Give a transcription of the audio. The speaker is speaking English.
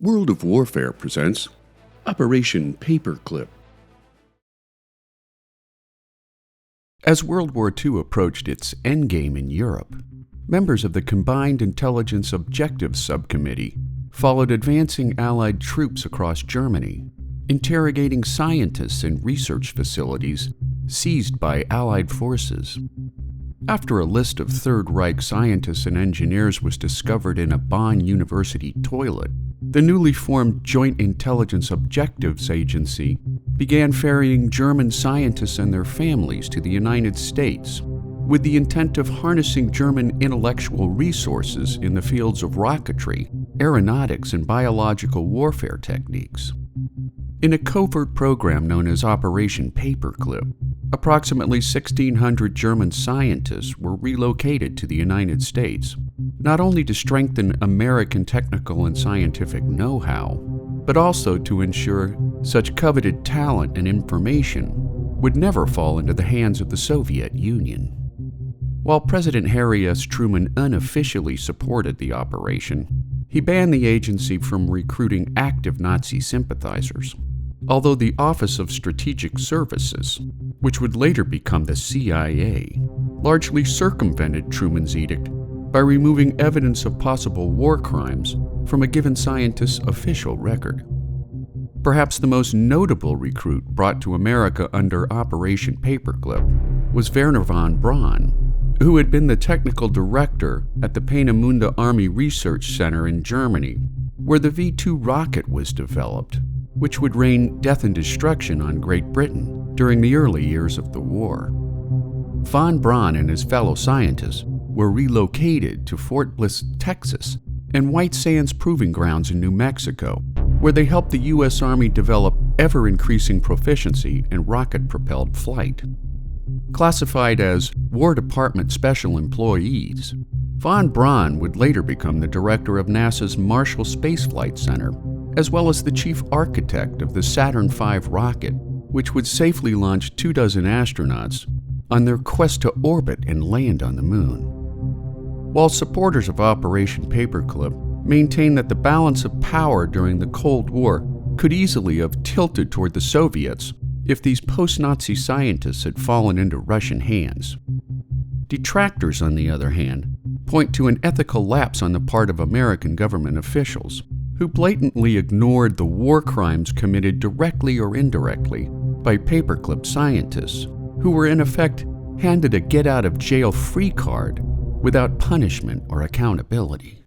World of Warfare presents Operation Paperclip. As World War II approached its endgame in Europe, members of the Combined Intelligence Objectives Subcommittee followed advancing Allied troops across Germany, interrogating scientists in research facilities seized by Allied forces. After a list of Third Reich scientists and engineers was discovered in a Bonn University toilet, the newly formed Joint Intelligence Objectives Agency began ferrying German scientists and their families to the United States with the intent of harnessing German intellectual resources in the fields of rocketry, aeronautics, and biological warfare techniques. In a covert program known as Operation Paperclip, approximately 1,600 German scientists were relocated to the United States, not only to strengthen American technical and scientific know-how, but also to ensure such coveted talent and information would never fall into the hands of the Soviet Union. While President Harry S. Truman unofficially supported the operation, he banned the agency from recruiting active Nazi sympathizers. Although the Office of Strategic Services, which would later become the CIA, largely circumvented Truman's edict by removing evidence of possible war crimes from a given scientist's official record. Perhaps the most notable recruit brought to America under Operation Paperclip was Wernher von Braun, who had been the technical director at the Peenemünde Army Research Center in Germany, where the V-2 rocket was developed, which would rain death and destruction on Great Britain during the early years of the war. Von Braun and his fellow scientists were relocated to Fort Bliss, Texas, and White Sands Proving Grounds in New Mexico, where they helped the U.S. Army develop ever-increasing proficiency in rocket-propelled flight. Classified as War Department Special Employees, von Braun would later become the director of NASA's Marshall Space Flight Center, as well as the chief architect of the Saturn V rocket, which would safely launch 24 astronauts on their quest to orbit and land on the moon. While supporters of Operation Paperclip maintain that the balance of power during the Cold War could easily have tilted toward the Soviets if these post-Nazi scientists had fallen into Russian hands. Detractors, on the other hand, point to an ethical lapse on the part of American government officials, who blatantly ignored the war crimes committed directly or indirectly by Paperclip scientists, who were in effect handed a get-out-of-jail-free card without punishment or accountability.